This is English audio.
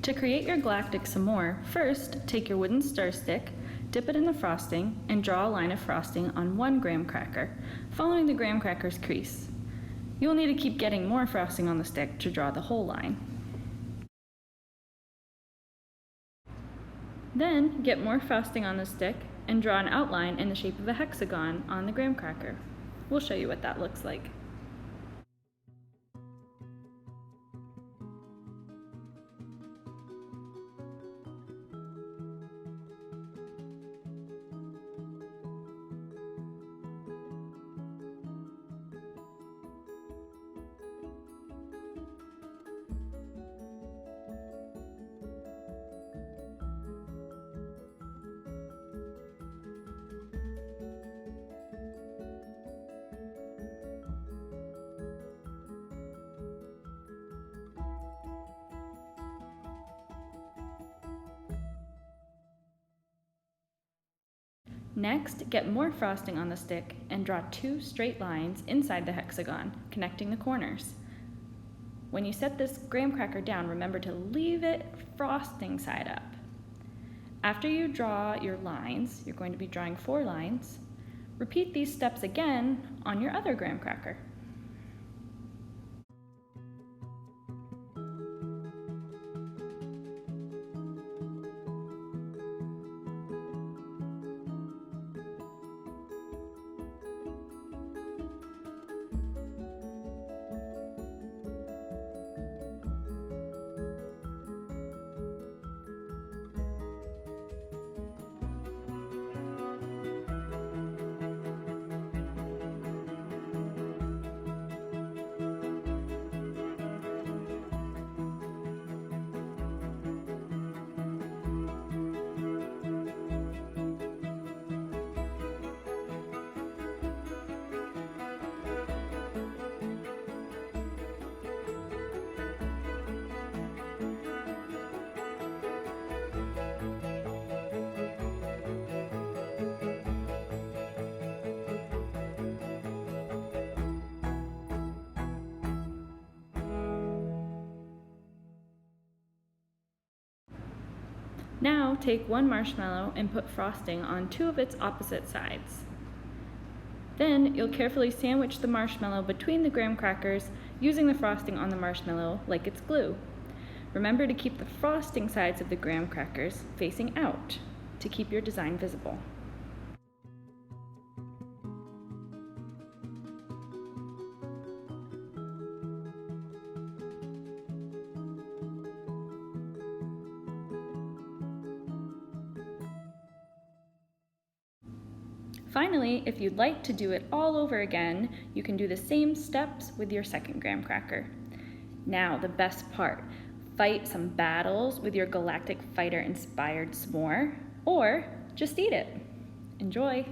To create your Galactic some more, first take your wooden stir stick, dip it in the frosting, and draw a line of frosting on one graham cracker, following the graham cracker's crease. You will need to keep getting more frosting on the stick to draw the whole line. Then get more frosting on the stick and draw an outline in the shape of a hexagon on the graham cracker. We'll show you what that looks like. Next, get more frosting on the stick and draw 2 straight lines inside the hexagon, connecting the corners. When you set this graham cracker down, remember to leave it frosting side up. After you draw your lines, you're going to be drawing 4 lines. Repeat these steps again on your other graham cracker. Now take one marshmallow and put frosting on 2 of its opposite sides. Then you'll carefully sandwich the marshmallow between the graham crackers using the frosting on the marshmallow like it's glue. Remember to keep the frosting sides of the graham crackers facing out to keep your design visible. Finally, if you'd like to do it all over again, you can do the same steps with your second graham cracker. Now, the best part, fight some battles with your Galactic Fighter inspired s'more, or just eat it. Enjoy!